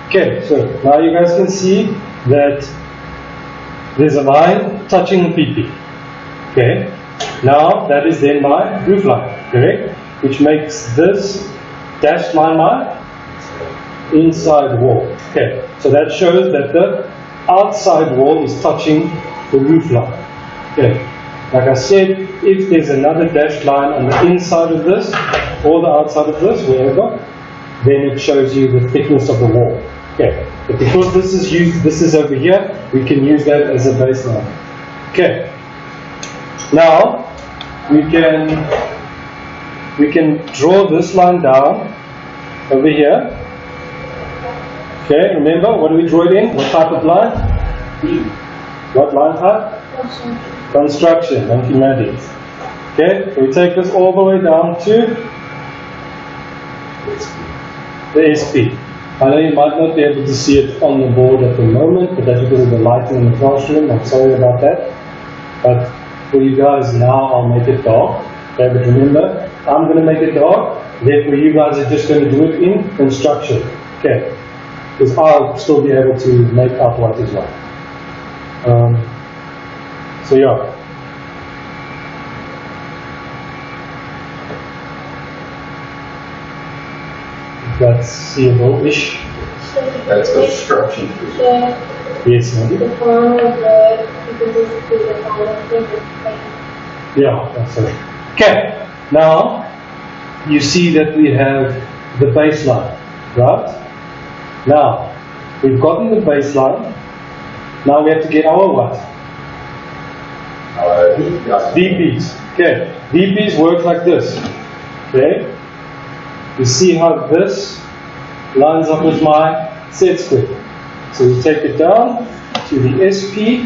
Okay, so now you guys can see that there's a line touching PP. Okay, now that is then my roof line, correct? Which makes this dashed line my inside wall. Okay, so that shows that the outside wall is touching the roof line. Okay, like I said, if there's another dashed line on the inside of this or the outside of this, wherever, then it shows you the thickness of the wall. Okay, but because this is over here, we can use that as a baseline. Okay, now we can draw this line down over here. Okay, remember, what do we draw it in? What type of line? What line type? Construction, mathematics. Okay, so we take this all the way down to the SP. I know you might not be able to see it on the board at the moment, but that's because of the lighting in the classroom. I'm sorry about that. But for you guys now, I'll make it dark. Okay, but remember, I'm going to make it dark. Therefore, you guys are just going to do it in construction. Okay, because I'll still be able to make out what is what. So yeah. That's seeable-ish. That's construction. Yes, maybe. Yeah, that's it. Okay, now you see that we have the baseline, right? Now, we've gotten the baseline. Now we have to get our what? VPs. Okay, VPs work like this. Okay, you see how this lines up with my set square. So we take it down to the SP.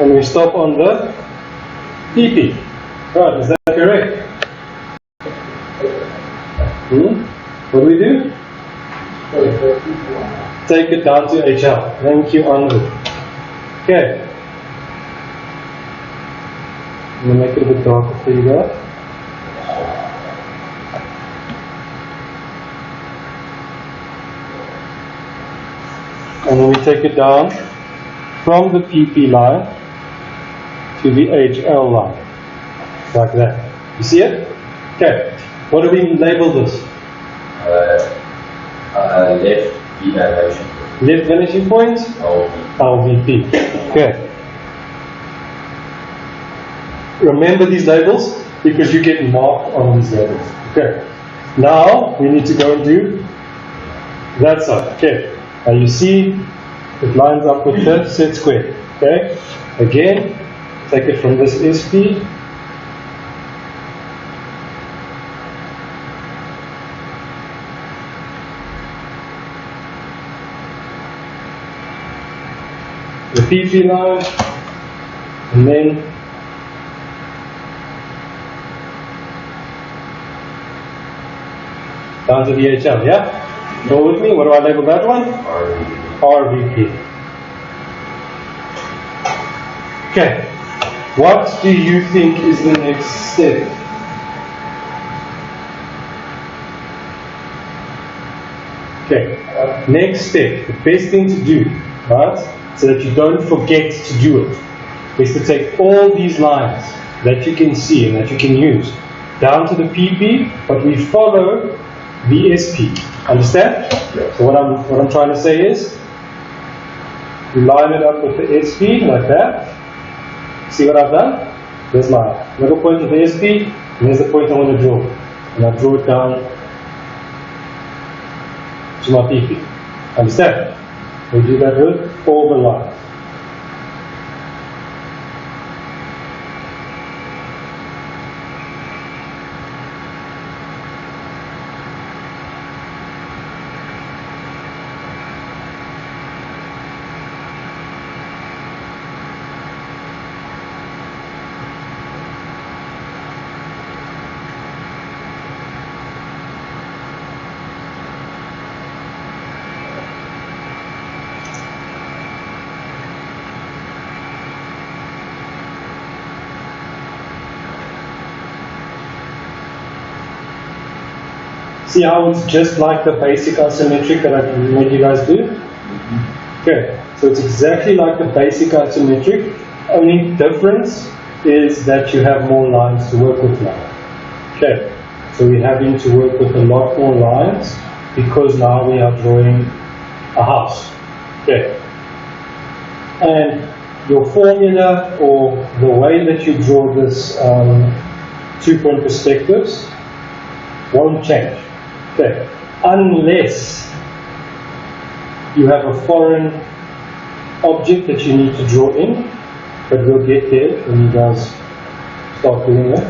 And we stop on the PP. Right, is that correct? What do we do? Take it down to HL. Thank you, Andrew. Okay. I'm going to make it a bit darker for you guys. And then we take it down from the PP line to the HL line. Like that. You see it? Okay. What do we label this? Left vanishing. Left vanishing point? LVP. Okay. Remember these labels because you get marked on these labels. Okay. Now we need to go and do that side. Okay. Now you see it lines up with the set square. Okay. Again, take it from this SP. The PP line, and then down to the HL, yeah? Go with me, what do I label that one? RVP. Okay, what do you think is the next step? Okay, next step, the best thing to do, right? So that you don't forget to do it, is to take all these lines that you can see and that you can use down to the PP, but we follow the SP. Understand? So what I'm trying to say is, you line it up with the SP like that. See what I've done? There's my middle point of the SP, and there's the point I want to draw. And I draw it down to my PP. Understand? We do that with all the lines. See how it's just like the basic isometric that I made you guys do? Okay, so it's exactly like the basic isometric. Only difference is that you have more lines to work with now. Okay, so we're having to work with a lot more lines because now we are drawing a house. Okay, and your formula or the way that you draw this two-point perspectives won't change. Okay, unless you have a foreign object that you need to draw in, but we'll get there when you guys start doing it.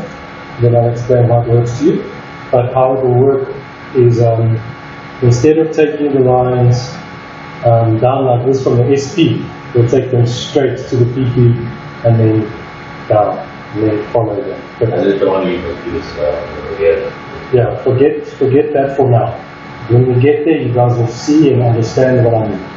Then I'll explain how it works to you. But how it will work is instead of taking the lines down like this from the SP, we'll take them straight to the PP and then down, and then follow them. I just don't want to be confused. Yeah, forget that for now. When we get there, you guys will see and understand what I mean.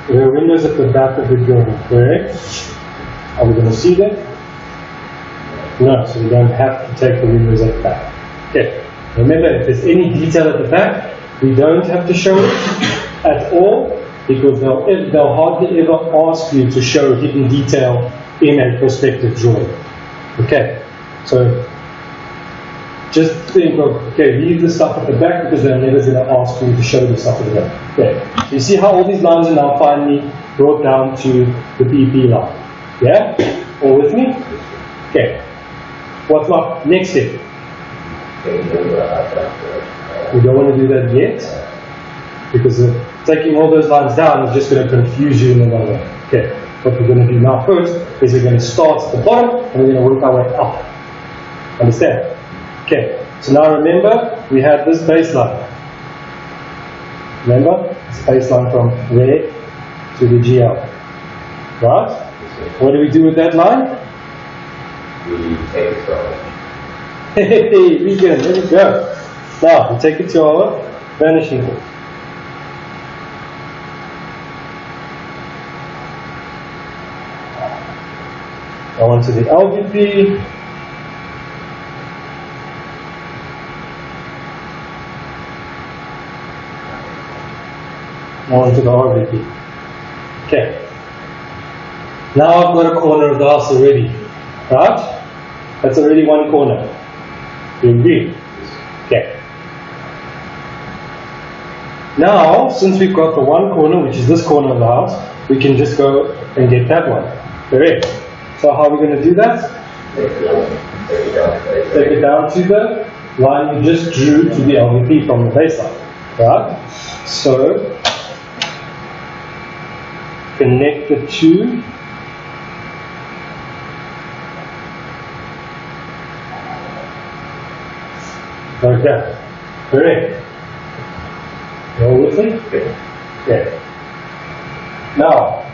There are windows at the back of the building, correct? Are we going to see them? No, so we don't have to take the windows at the back. Okay. Remember, if there's any detail at the back, we don't have to show it at all because they'll hardly ever ask you to show hidden detail in a perspective drawing. Okay, so just think of, okay, leave the stuff at the back because they're never going to ask you to show the stuff at the back. Okay, so you see how all these lines are now finally brought down to the PP line. Yeah? All with me? Okay. What's my next step? We don't want to do that yet because taking all those lines down is just going to confuse you in the long run. Okay. What we're going to do now first is we're going to start at the bottom and we're going to work our way up. Understand? Okay, so now remember, we had this baseline. Remember? It's a baseline from where to the GL. Right? What do we do with that line? We take it from Hey, Regan, there we go. Now, we take it to our vanishing point. Go on to the LVP. Now onto the RVP. Okay. Now I've got a corner of the house already. Right? That's already one corner. You agree? Okay. Now, since we've got the one corner, which is this corner of the house, we can just go and get that one. Correct. So how are we going to do that? Take it down to the line you just drew to the LVP from the baseline. Right? So, connect the two. Okay. Correct. You all with me? Okay. Now,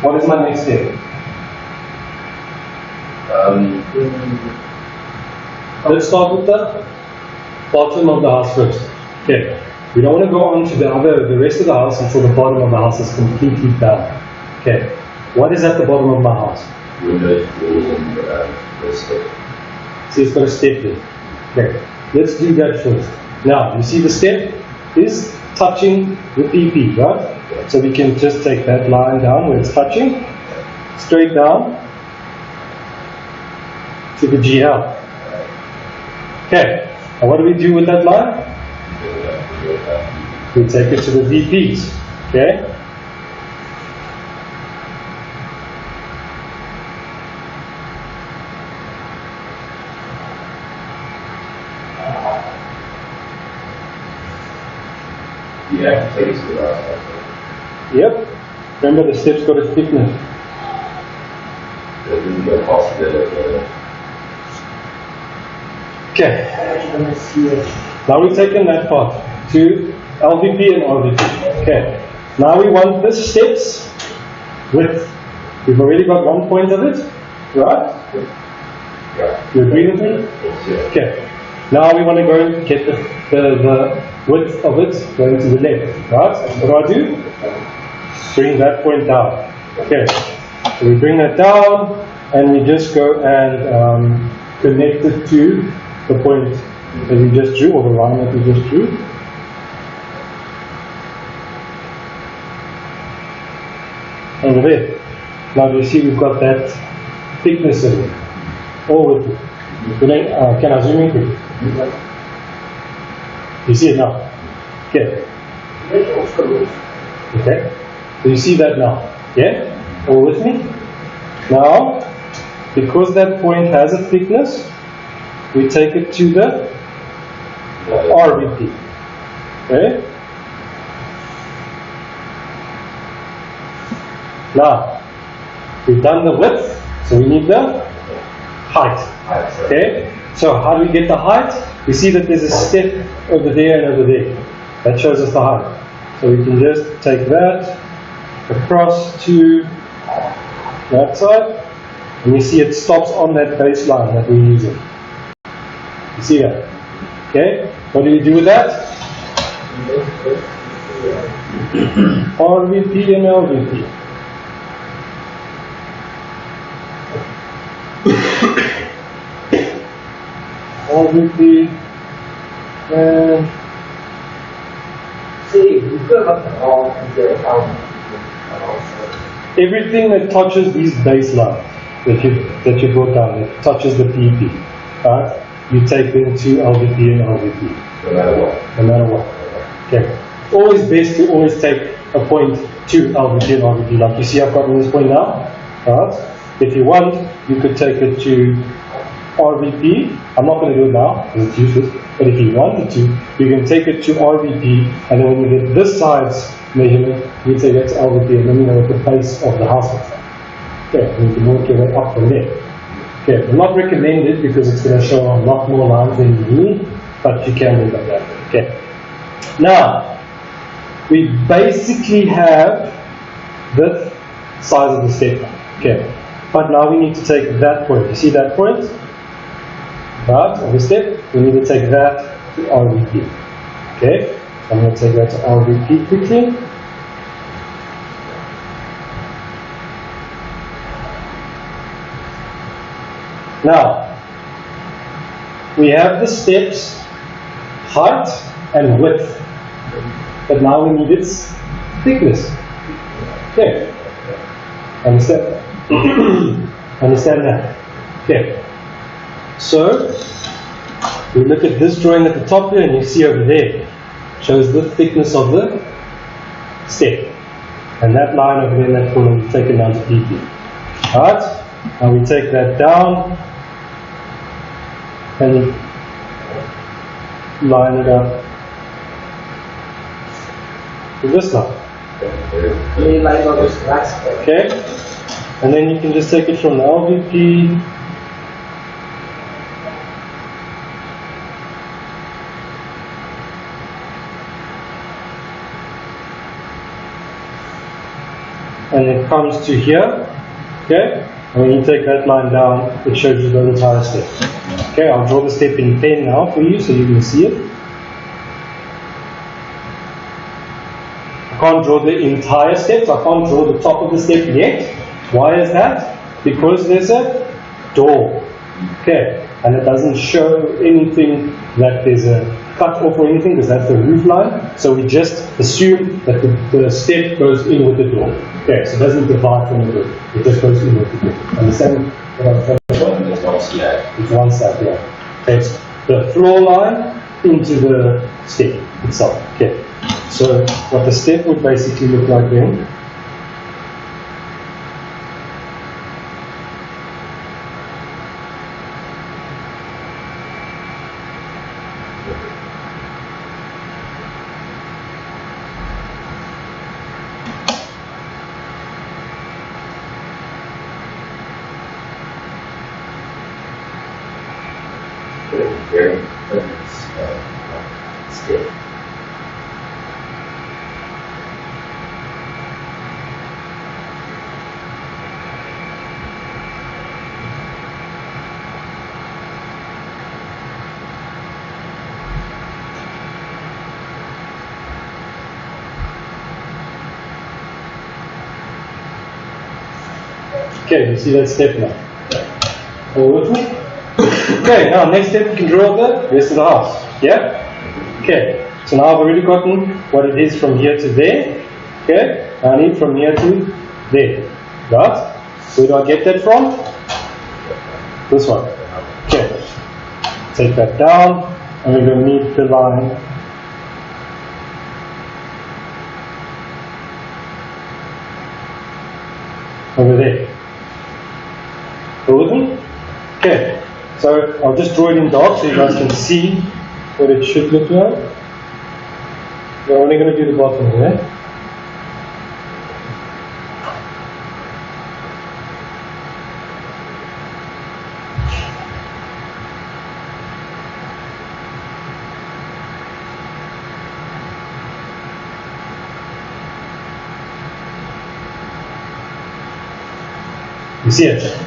what is my next step? Let's start with the bottom of the house first. Okay. We don't want to go on to the rest of the house until the bottom of the house is completely done. Okay. What is at the bottom of my house? windows, doors, and the step. So it's got a step there. Okay. Let's do that first. Now, you see the step is touching the PP, right? So we can just take that line down where it's touching, straight down to the GL. Okay. And what do we do with that line? We take it to the VPs. Okay. You have to take it to the last. Yep. Remember, the step's got a thickness. Okay. Now we've taken that part to LVP and RVP. Okay. Now we want the steps width. We've already got 1 point of it, right? You agree with me? Okay. Now we want to go and get the width of it going to the left, right? What do? Bring that point down. Okay. So we bring that down and we just go and connect it to the point that we just drew, or the line that we just drew. Over there. Now do you see we've got that thickness in it? All with it. Can I zoom in quickly? You see it now? Okay. Okay. So you see that now? Yeah? All with me? Now, because that point has a thickness, we take it to the RVP. Okay? Now, we've done the width, so we need the height. Okay? So how do we get the height? We see that there's a step over there and over there. That shows us the height. So we can just take that across to that side, and you see it stops on that baseline that we're using. You see that? Okay? What do we do with that? RVP and LVP. RVP and everything that touches these baselines that you brought down, that touches the PP, right? You take them to LVP and RVP. No matter what. No matter what. Okay. Always best to always take a point to LVP and RVP. Like you see, I've gotten this point now. Right? If you want, you could take it to RVP. I'm not going to do it now because it's useless. But if you wanted to, you can take it to RVP, and then when you get this side's measurement, you can say that's LVP, and then you know what the base of the house looks like. Okay, and you can work your way up from there. Okay, I'm not recommended because it's going to show a lot more lines than you need, but you can do that. Okay. Now, we basically have the size of the step. Okay. But now we need to take that point. You see that point? Right, of the step. We need to take that to RVP. Okay. So I'm going to take that to RVP quickly. Now, we have the steps, height and width, but now we need its thickness. Okay. Understand? Understand that? Okay. So, we look at this drawing at the top here, and you see over there, shows the thickness of the step. And that line over there in that corner is taken down to PP. Alright? Now we take that down and line it up with this line. Okay? And then you can just take it from the LVP and it comes to here. Okay? And when you take that line down, it shows you the entire step. Okay, I'll draw the step in pen now for you so you can see it. I can't draw the entire step, so I can't draw the top of the step yet. Why is that? Because there's a door. Okay, and it doesn't show anything that there's a cut off or anything because that's the roof line. So we just assume that the step goes in with the door. Okay, so it doesn't divide from the roof. It just goes in with the door. Understand what I'm trying to say? It's one slab. It's one step, yeah. Okay, it's the floor line into the step itself. Okay, so what the step would basically look like then. very stiff. Okay, you see that step now. All with me? Okay, now next step you can draw the rest of the house. Yeah? Okay, so now I've already gotten what it is from here to there. Okay, I need from here to there. Right? Where do I get that from? This one. Okay, take that down, and we're going to need the line over there. Go with me? Okay, so I'll just draw it in dark so you guys can see what it should look like. We're only going to do the bottom here. You see it?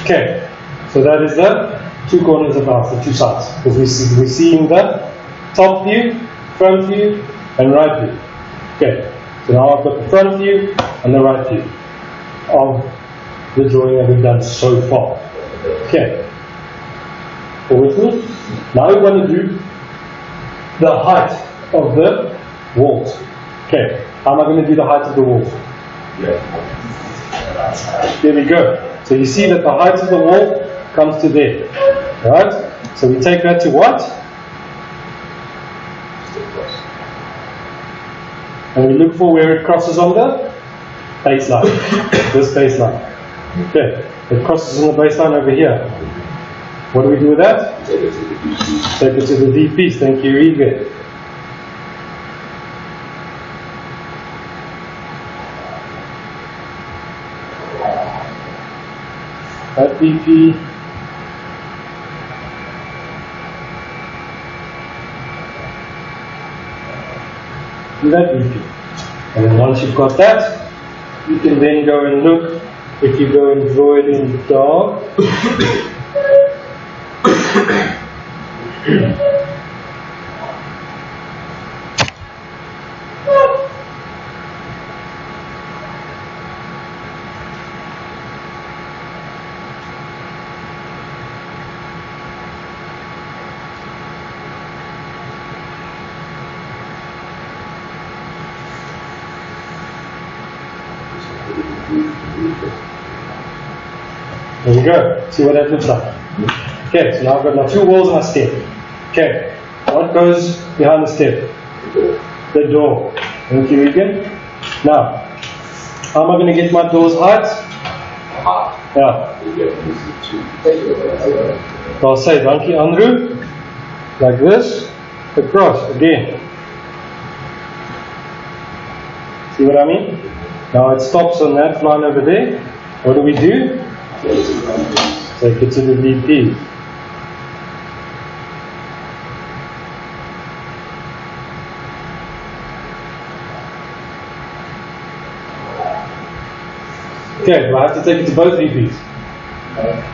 Okay, so that is the two corners of the house, the two sides. Because we're seeing the top view, front view, and right view. Okay, so now I've got the front view and the right view of the drawing that we've done so far. Okay, go with me? Now we're going to do the height of the walls. Okay, how am I going to do the height of the walls? There we go. So you see that the height of the wall comes to there. Right? So we take that to what? And we look for where it crosses on the baseline. This baseline. Okay. It crosses on the baseline over here. What do we do with that? Take it to the deep piece. Thank you, EGD. That BP and that BP. And then once you've got that, you can then go and look, if you go and draw it in dark. There we go. See what that looks like. Okay, so now I've got my two walls and my step. Okay, what goes behind the step? The door. Thank you, Regan. Now, how am I going to get my door's height? Yeah. So I'll say, dankie Andrew. Like this. Across again. See what I mean? Now it stops on that line over there. What do we do? Take it to the VP. Okay, do I have to take it to both VPs?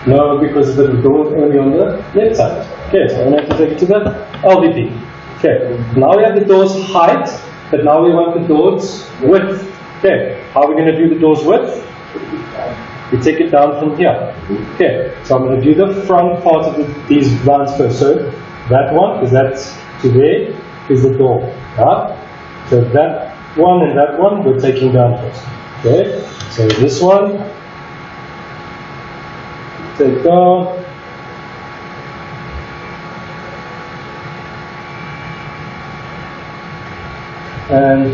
No, because the door is only on the left side. Okay, so I only have to take it to the LVP. Okay, now we have the door's height, but now we want the door's width. Okay, how are we going to do the door's width? We take it down from here. Okay, so I'm going to do the front part of these lines first. So that one, because that's to there, is the door. Right? So that one and that one we're taking down first. Okay, so this one, take down. And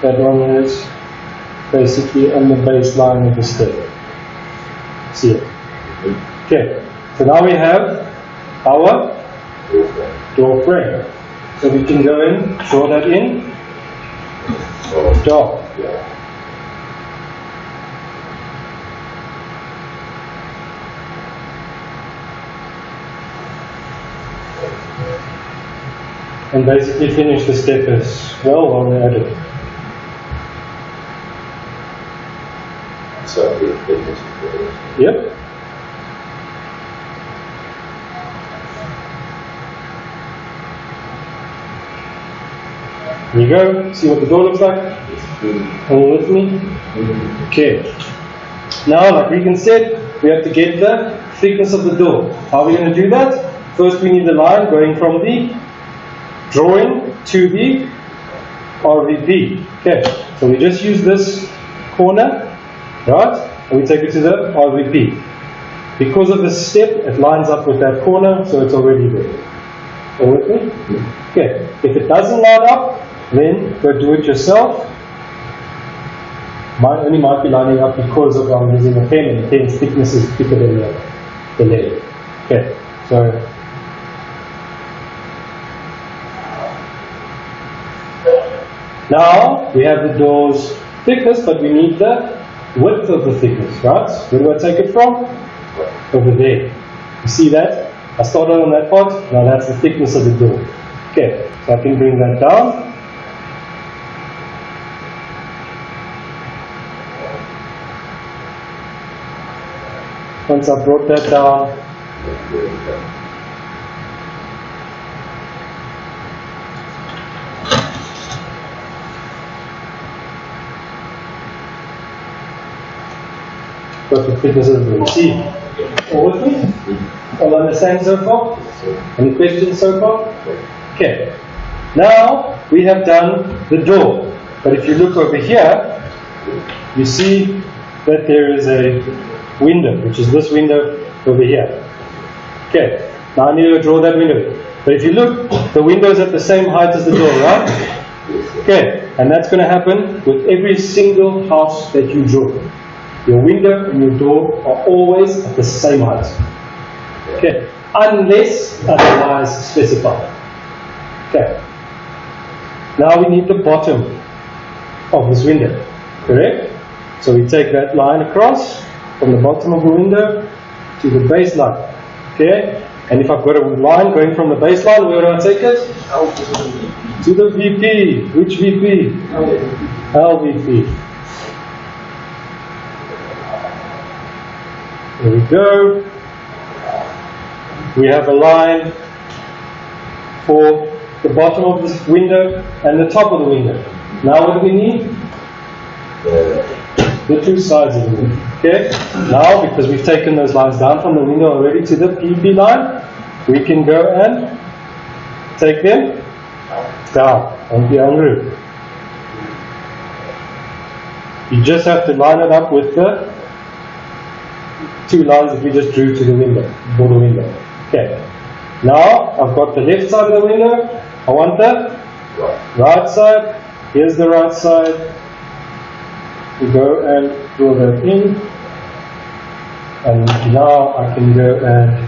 that one is basically on the baseline of the step. See it? Okay, so now we have our door frame. So we can go and draw that in dark. And basically finish the step as well while we're at it. So the thickness of the Yep. Here you go. See what the door looks like? All with me? Okay. Now, like Regan said, we have to get the thickness of the door. How are we going to do that? First, we need the line going from the drawing to the RVP. Okay. So we just use this corner, right? And we take it to the RVP. Because of this step, it lines up with that corner, so it's already there. All with me? Okay. If it doesn't line up, then go do it yourself. Mine only might be lining up because of I'm using a pen, and the pen's thickness is thicker than the lead. Okay, so now we have the door's thickness, but we need the width of the thickness, right? Where do I take it from? Over there. You see that? I started on that part, now that's the thickness of the door. Okay, so I can bring that down. Once I brought that down, what the thickness of the door. See? All with me? All understand so far? Any questions so far? Okay. Now we have done the door. But if you look over here, you see that there is a window, which is this window over here. Okay. Now I need to draw that window. But if you look, the window is at the same height as the door, right? Okay. And that's going to happen with every single house that you draw. Your window and your door are always at the same height. Okay. Unless otherwise specified. Okay. Now we need the bottom of this window. Correct? So we take that line across from the bottom of the window to the baseline. Okay? And if I've got a line going from the baseline, where do I take it? To the VP. Which VP? LVP. There we go. We have a line for the bottom of this window and the top of the window. Now what do we need? The two sides of the window. Okay? Now, because we've taken those lines down from the window already to the PP line, we can go and take them down on the roof. You just have to line it up with the two lines that we just drew to the window, for the window. Okay. Now, I've got the left side of the window. I want the right side. Here's the right side. We go and draw that in. And now I can go and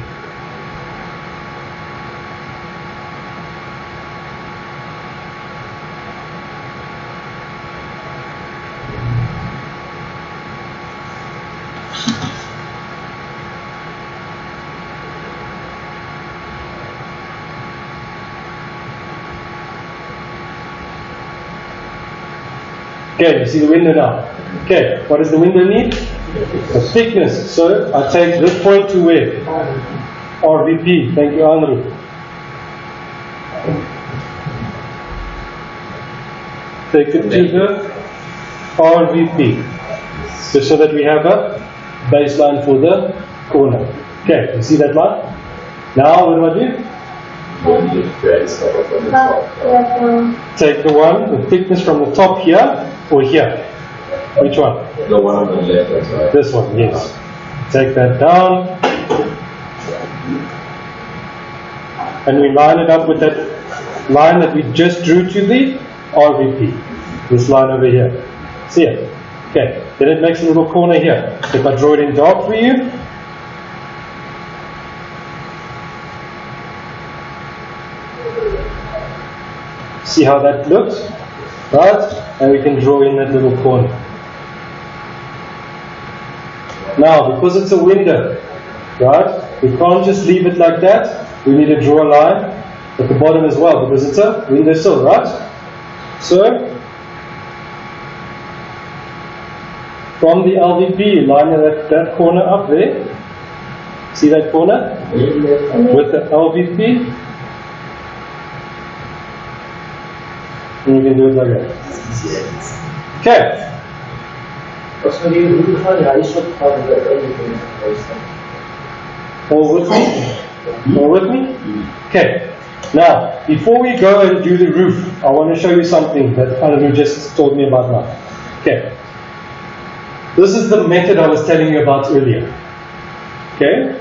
okay, you see the window now. Okay, what does the window need? The thickness. So I take this point to where? RVP. Thank you, Andrew. Take it to the RVP. Just so that we have a baseline for the corner. Okay, you see that line? Now what do I do? Take the one, the thickness from the top here or here. Which one? The one on the left hand side. This one, yes. Take that down. And we line it up with that line that we just drew to the RVP. This line over here. See it? Okay. Then it makes a little corner here. If I draw it in dark for you. See how that looks? Right? And we can draw in that little corner. Now, because it's a window, right, we can't just leave it like that. we need to draw a line at the bottom as well because it's a windowsill, right? So from the LVP, line that corner up there. See that corner? With the LVP. And you can do it like that. Okay. All with me? All with me? Okay. Now, before we go and do the roof, I want to show you something that Anu just told me about now. Okay. This is the method I was telling you about earlier. Okay?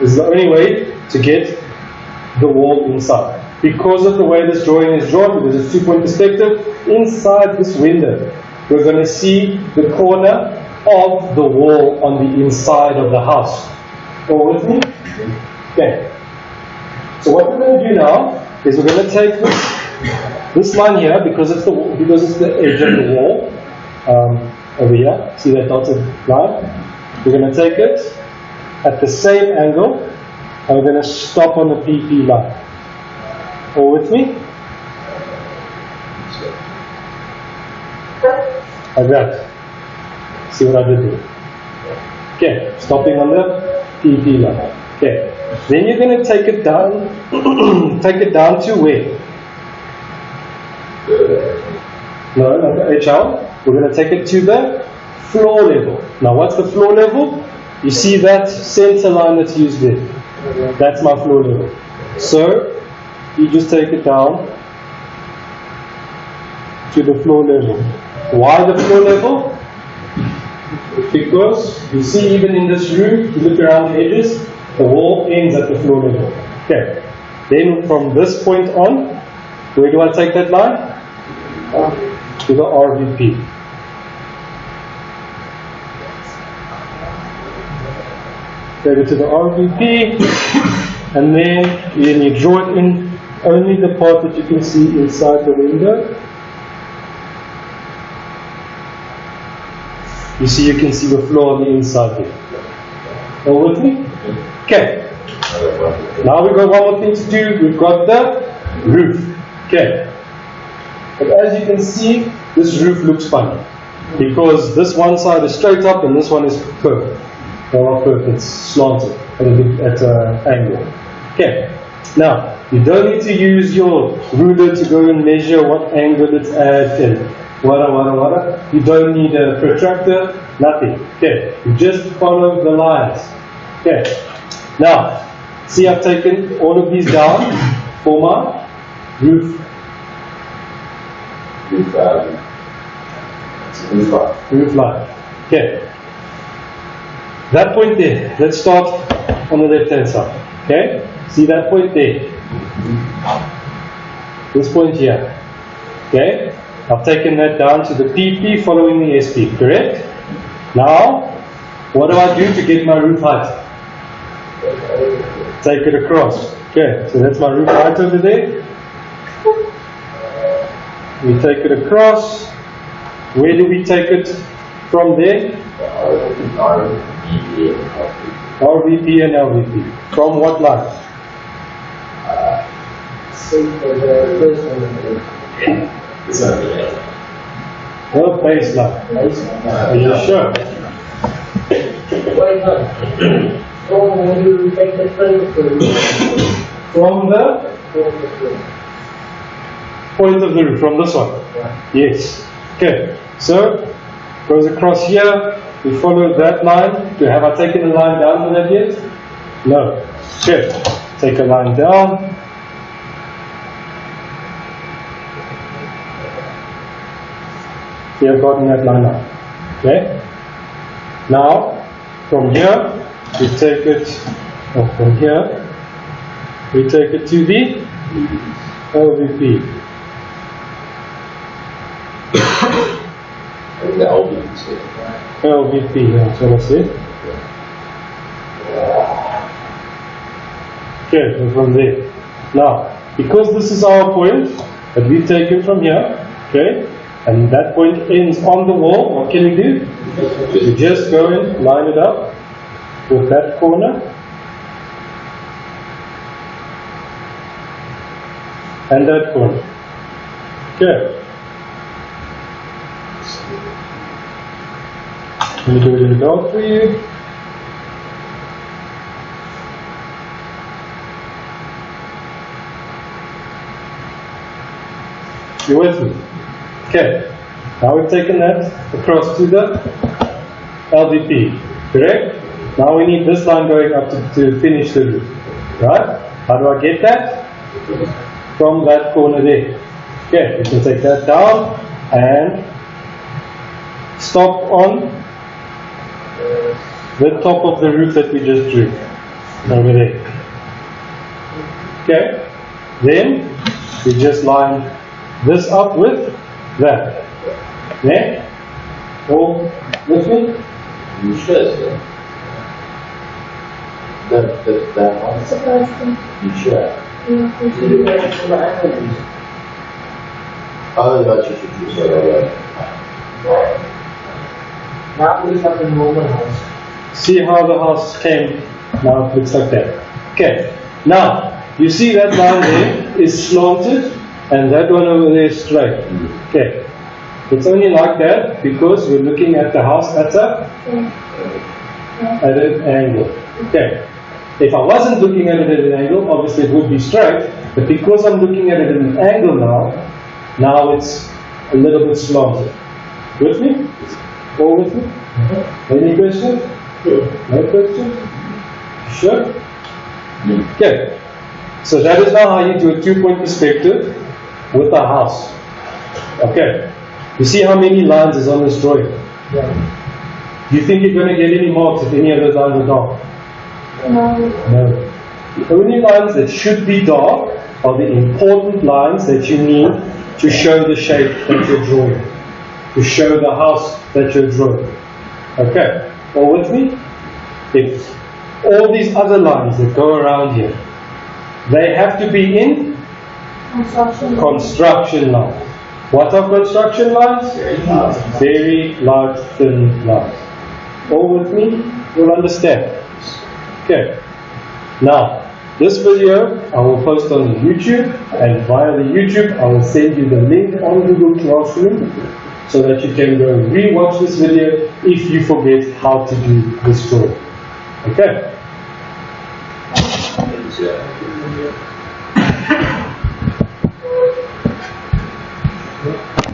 This is the only way to get the wall inside. Because of the way this drawing is drawn, because it's two-point perspective, inside this window, we're going to see the corner of the wall on the inside of the house. All with me? Okay. So what we're going to do now is we're going to take this line here because it's the edge of the wall over here. See that dotted line? We're going to take it at the same angle and we're going to stop on the PP line. All with me? Like that. See what I did there? Okay, stopping on the PP line. Okay, then you're going to take it down. Take it down to where? No, not the HL. We're going to take it to the floor level. Now, what's the floor level? You see that center line that's used there? That's my floor level. So, you just take it down to the floor level. Why the floor level? Because you see, even in this room, if you look around the edges, the wall ends at the floor level. Okay. Then from this point on, where do I take that line? To the RVP. Take it to the RVP, and then you draw it in only the part that you can see inside the window. You see, you can see the floor on the inside there. All with me? Okay. Now we've got one more thing to do. We've got the roof. Okay. But as you can see, this roof looks funny because this one side is straight up and this one is curved. Well, not curved, it's slanted at an angle. Okay. Now, you don't need to use your ruler to go and measure what angle it's at and wada. You don't need a protractor, nothing. Okay. You just follow the lines. Okay. Now, see, I've taken all of these down for my roof. Roof line. Okay. That point there, let's start on the left hand side. Okay? See that point there? This point here. Okay? I've taken that down to the PP following the SP, correct? Now, what do I do to get my roof height? Take it across. Okay, so that's my roof height over there. We take it across. Where do we take it from there? RVP and LVP. From what line? What baseline? Are you sure? Why not? From when you take the frame From the point of the roof, from this one? Yes. Okay. So, goes across here. We follow that line. Have I taken a line down for that yet? No. Okay. Take a line down. We have gotten that line up. Okay. Now, from here, we take it, from here, we take it to the LVP. LVP, that's what I said. Okay, so from there. Now, because this is our point that we've taken from here, okay, and that point ends on the wall, what can we do? We just go and line it up with that corner. and that corner. Okay. Let me do it in the dark for you. You with me? Okay. Now we've taken that across to the LVP, correct? Now we need this line going up to finish the roof, right? How do I get that? From that corner there. Okay, we can take that down and stop on the top of the roof that we just drew over there. Okay, then we just line this up with that. Yeah? All with me? You should, sir. That one? Supposed to. You should. Yeah, we should. You do it from the angle. Oh, yeah, you should do so. Now we have the normal house. See how the house came? Now it looks like that. Okay. Now, you see that line there is slanted and that one over there is straight. Okay. It's only like that because we're looking at the house at an angle. Okay. If I wasn't looking at it at an angle, obviously it would be straight. But because I'm looking at it at an angle now it's a little bit slanted. With me? All with me? Any questions? No questions? Sure? Okay. So that is now how you do a 2-point perspective with a house. Okay. You see how many lines is on this drawing? Yeah. Do you think you're going to get any marks if any of those lines are dark? No. The only lines that should be dark are the important lines that you need to show the shape that you're drawing, to show the house that you're drawing. Okay, all with me? If all these other lines that go around here, they have to be in construction lines. What are construction lines? Very large, thin lines. All with me? You'll understand. Okay. Now, this video I will post on the YouTube, and via the YouTube I will send you the link on Google Classroom so that you can go re-watch this video if you forget how to do this drawing. Okay? Yeah.